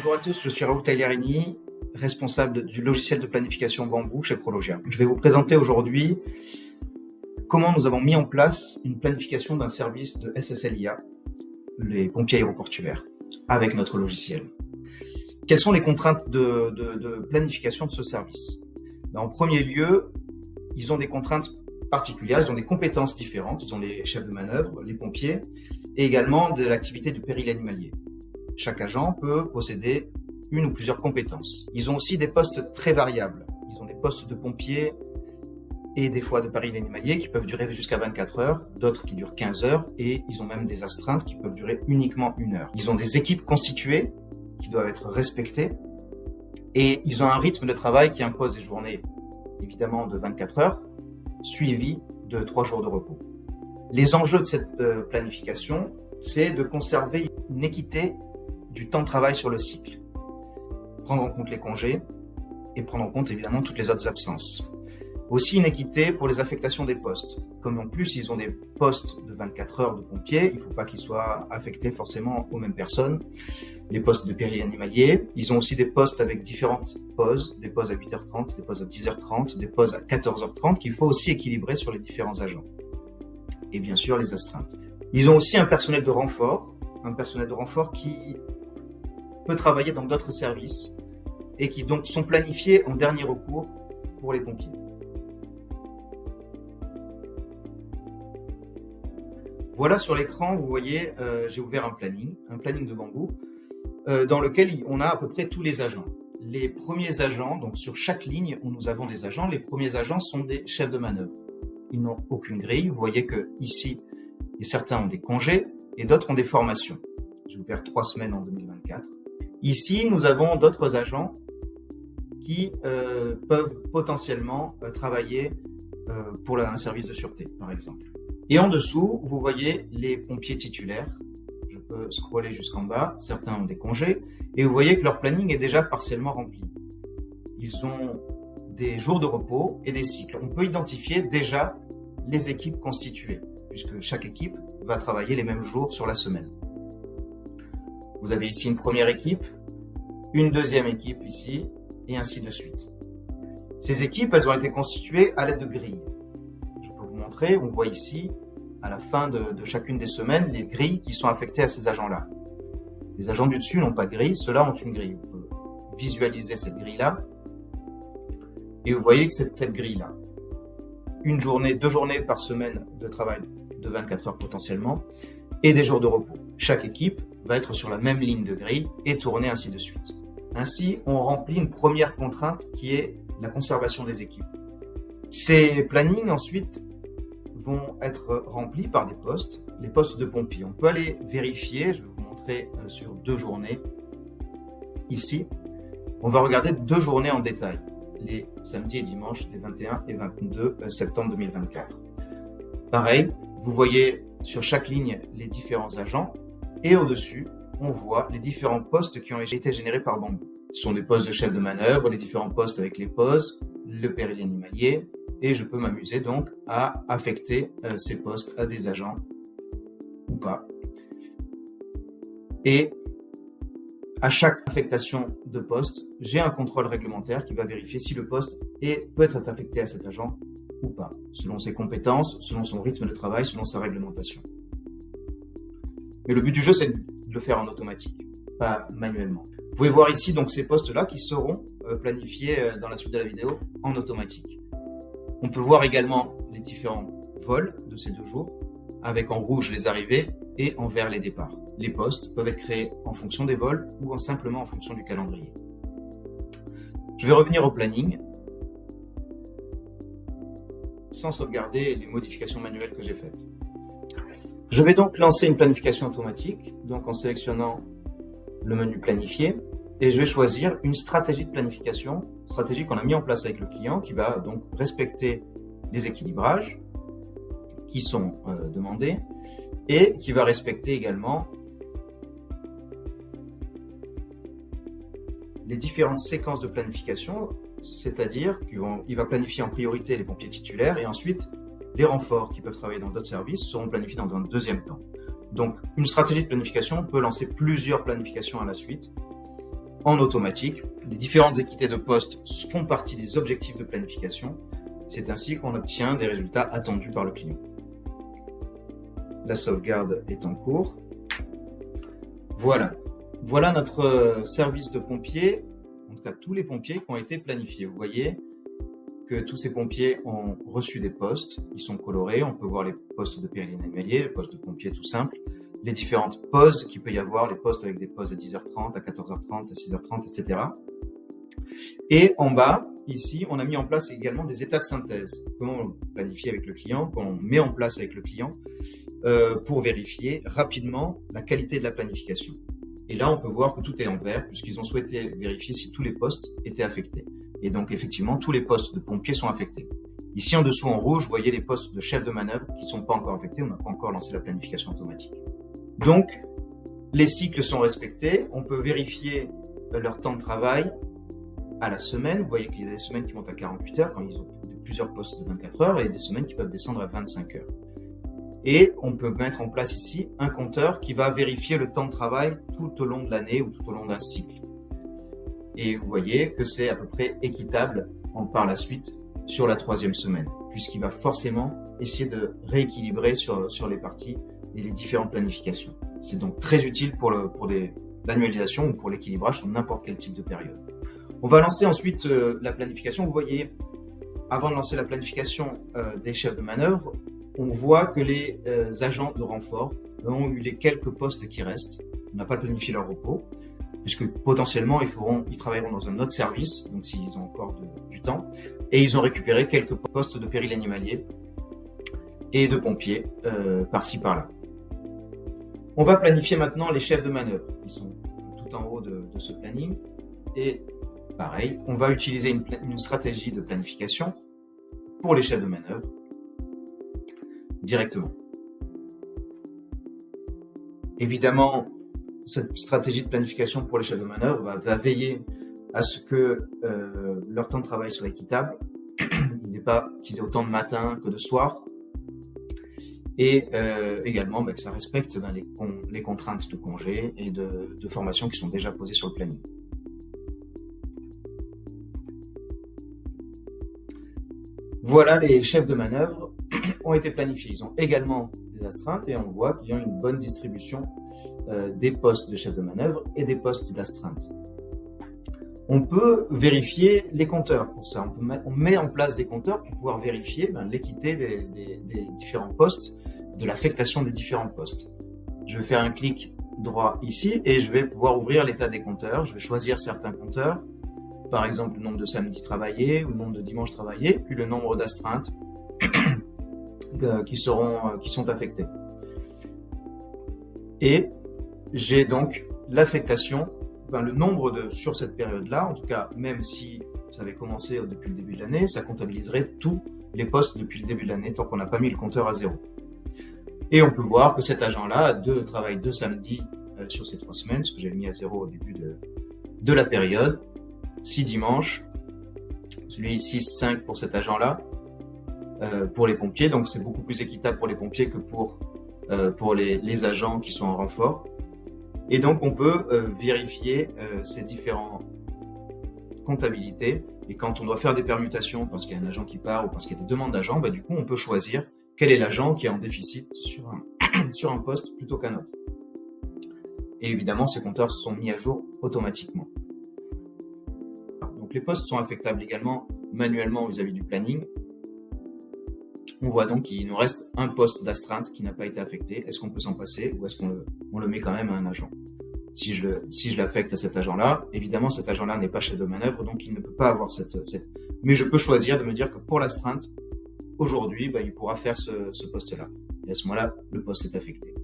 Bonjour à tous, je suis Raoul Tagliarini, responsable du logiciel de planification Bamboo chez Prologia. Je vais vous présenter aujourd'hui comment nous avons mis en place une planification d'un service de SSLIA, les pompiers aéroportuaires, avec notre logiciel. Quelles sont les contraintes de planification de ce service? En premier lieu, ils ont des contraintes particulières, ils ont des compétences différentes, ils ont les chefs de manœuvre, les pompiers, et également de l'activité du péril animalier. Chaque agent peut posséder une ou plusieurs compétences. Ils ont aussi des postes très variables. Ils ont des postes de pompiers et des fois de péril animalier qui peuvent durer jusqu'à 24 heures, d'autres qui durent 15 heures, et ils ont même des astreintes qui peuvent durer uniquement 1 heure. Ils ont des équipes constituées qui doivent être respectées, et ils ont un rythme de travail qui impose des journées évidemment de 24 heures, suivies de 3 jours de repos. Les enjeux de cette planification, c'est de conserver une équité du temps de travail sur le cycle, prendre en compte les congés et prendre en compte évidemment toutes les autres absences. Aussi une équité pour les affectations des postes. Comme en plus ils ont des postes de 24 heures de pompiers, il ne faut pas qu'ils soient affectés forcément aux mêmes personnes. Les postes de péril animalier, ils ont aussi des postes avec différentes pauses, des pauses à 8h30, des pauses à 10h30, des pauses à 14h30 qu'il faut aussi équilibrer sur les différents agents. Et bien sûr les astreintes. Ils ont aussi un personnel de renfort qui peut travailler dans d'autres services et qui donc sont planifiés en dernier recours pour les pompiers. Voilà, sur l'écran, vous voyez, j'ai ouvert un planning de Bamboo, dans lequel on a à peu près tous les agents. Les premiers agents, donc sur chaque ligne où nous avons des agents, les premiers agents sont des chefs de manœuvre. Ils n'ont aucune grille. Vous voyez que ici, certains ont des congés et d'autres ont des formations. J'ai ouvert 3 semaines en 2024. Ici, nous avons d'autres agents qui peuvent potentiellement travailler pour un service de sûreté, par exemple. Et en dessous, vous voyez les pompiers titulaires. Je peux scroller jusqu'en bas. Certains ont des congés. Et vous voyez que leur planning est déjà partiellement rempli. Ils ont des jours de repos et des cycles. On peut identifier déjà les équipes constituées, puisque chaque équipe va travailler les mêmes jours sur la semaine. Vous avez ici une première équipe, une deuxième équipe ici, et ainsi de suite. Ces équipes, elles ont été constituées à l'aide de grilles. Je peux vous montrer, on voit ici, à la fin de chacune des semaines, les grilles qui sont affectées à ces agents-là. Les agents du dessus n'ont pas de grille, ceux-là ont une grille. On peut visualiser cette grille-là, et vous voyez que c'est cette grille-là. 2 journées par semaine de travail de 24 heures potentiellement, et des jours de repos. Chaque équipe va être sur la même ligne de grille et tourner ainsi de suite. Ainsi, on remplit une première contrainte qui est la conservation des équipes. Ces plannings ensuite vont être remplis par des postes, les postes de pompiers. On peut aller vérifier, je vais vous montrer sur 2 journées. Ici, on va regarder 2 journées en détail, les samedis et dimanches des 21 et 22 septembre 2024. Pareil, vous voyez sur chaque ligne les différents agents et au-dessus, on voit les différents postes qui ont été générés par Bamboo. Ce sont des postes de chef de manœuvre, les différents postes avec les pauses, le péril animalier, et je peux m'amuser donc à affecter ces postes à des agents ou pas. Et à chaque affectation de poste, j'ai un contrôle réglementaire qui va vérifier si le poste peut être affecté à cet agent ou pas, selon ses compétences, selon son rythme de travail, selon sa réglementation. Mais le but du jeu, c'est de le faire en automatique, pas manuellement. Vous pouvez voir ici donc ces postes-là qui seront planifiés dans la suite de la vidéo en automatique. On peut voir également les différents vols de ces 2 jours, avec en rouge les arrivées et en vert les départs. Les postes peuvent être créés en fonction des vols ou simplement en fonction du calendrier. Je vais revenir au planning, sans sauvegarder les modifications manuelles que j'ai faites. Je vais donc lancer une planification automatique, donc en sélectionnant le menu planifier, et je vais choisir une stratégie de planification, stratégie qu'on a mis en place avec le client, qui va donc respecter les équilibrages qui sont demandés, et qui va respecter également les différentes séquences de planification, c'est-à-dire qu'il va planifier en priorité les pompiers titulaires et ensuite les renforts qui peuvent travailler dans d'autres services seront planifiés dans un deuxième temps. Donc, une stratégie de planification peut lancer plusieurs planifications à la suite en automatique. Les différentes équités de poste font partie des objectifs de planification. C'est ainsi qu'on obtient des résultats attendus par le client. La sauvegarde est en cours. Voilà notre service de pompiers, en tout cas tous les pompiers qui ont été planifiés. Vous voyez que tous ces pompiers ont reçu des postes, ils sont colorés, on peut voir les postes de péril animalier, les postes de pompiers tout simple, les différentes pauses qu'il peut y avoir, les postes avec des pauses à 10h30, à 14h30, à 6h30, etc. Et en bas, ici, on a mis en place également des états de synthèse qu'on planifie avec le client, qu'on met en place avec le client pour vérifier rapidement la qualité de la planification. Et là, on peut voir que tout est en vert puisqu'ils ont souhaité vérifier si tous les postes étaient affectés. Et donc, effectivement, tous les postes de pompiers sont affectés. Ici, en dessous, en rouge, vous voyez les postes de chef de manœuvre qui ne sont pas encore affectés. On n'a pas encore lancé la planification automatique. Donc, les cycles sont respectés. On peut vérifier leur temps de travail à la semaine. Vous voyez qu'il y a des semaines qui montent à 48 heures quand ils ont plusieurs postes de 24 heures et des semaines qui peuvent descendre à 25 heures. Et on peut mettre en place ici un compteur qui va vérifier le temps de travail tout au long de l'année ou tout au long d'un cycle. Et vous voyez que c'est à peu près équitable par la suite sur la 3e semaine, puisqu'il va forcément essayer de rééquilibrer sur les parties et les différentes planifications. C'est donc très utile pour l'annualisation ou pour l'équilibrage sur n'importe quel type de période. On va lancer ensuite la planification. Vous voyez, avant de lancer la planification des chefs de manœuvre, on voit que les agents de renfort ont eu les quelques postes qui restent. On n'a pas planifié leur repos, puisque potentiellement ils travailleront dans un autre service, donc s'ils ont encore du temps, et ils ont récupéré quelques postes de péril animalier et de pompiers par-ci par-là. On va planifier maintenant les chefs de manœuvre, qui sont tout en haut de ce planning, et pareil, on va utiliser une stratégie de planification pour les chefs de manœuvre directement. Évidemment, cette stratégie de planification pour les chefs de manœuvre va veiller à ce que leur temps de travail soit équitable. Il n'est pas qu'ils aient autant de matin que de soir. Et également que ça respecte les contraintes de congé et de formation qui sont déjà posées sur le planning. Voilà, les chefs de manœuvre ont été planifiés. Ils ont également des astreintes et on voit qu'il y a une bonne distribution des postes de chefs de manœuvre et des postes d'astreinte. On peut vérifier les compteurs pour ça. On met en place des compteurs pour pouvoir vérifier l'équité des différents postes, de l'affectation des différents postes. Je vais faire un clic droit ici et je vais pouvoir ouvrir l'état des compteurs. Je vais choisir certains compteurs, par exemple le nombre de samedis travaillés ou le nombre de dimanches travaillés, puis le nombre d'astreintes qui sont affectés. Et j'ai donc l'affectation, le nombre sur cette période-là, en tout cas, même si ça avait commencé depuis le début de l'année, ça comptabiliserait tous les postes depuis le début de l'année, tant qu'on n'a pas mis le compteur à 0. Et on peut voir que cet agent-là travaille 2 samedis sur ces 3 semaines, ce que j'avais mis à 0 au début de la période, 6 dimanches, celui 6-5 pour cet agent-là, pour les pompiers, donc c'est beaucoup plus équitable pour les pompiers que pour les agents qui sont en renfort. Et donc on peut vérifier ces différentes comptabilités, et quand on doit faire des permutations parce qu'il y a un agent qui part ou parce qu'il y a des demandes d'agents, du coup on peut choisir quel est l'agent qui est en déficit sur un poste plutôt qu'un autre. Et évidemment ces compteurs sont mis à jour automatiquement. Donc les postes sont affectables également manuellement vis-à-vis du planning. On voit donc qu'il nous reste un poste d'astreinte qui n'a pas été affecté. Est-ce qu'on peut s'en passer ou est-ce qu'on le met quand même à un agent? Si je l'affecte à cet agent-là, évidemment cet agent-là n'est pas chef de manœuvre, donc il ne peut pas avoir Mais je peux choisir de me dire que pour l'astreinte, aujourd'hui, il pourra faire ce poste-là. Et à ce moment-là, le poste est affecté.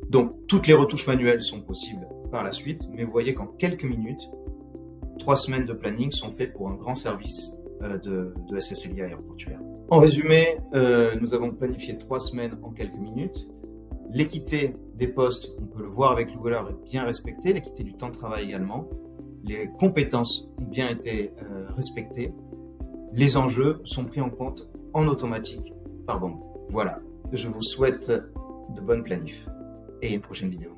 Donc toutes les retouches manuelles sont possibles par la suite, mais vous voyez qu'en quelques minutes, 3 semaines de planning sont faits pour un grand service de SSLIA aéroportuaire. En résumé, nous avons planifié 3 semaines en quelques minutes. L'équité des postes, on peut le voir avec Google Earth, est bien respectée. L'équité du temps de travail également. Les compétences ont bien été respectées. Les enjeux sont pris en compte en automatique par Bamboo. Voilà, je vous souhaite de bonnes planifs et une prochaine vidéo.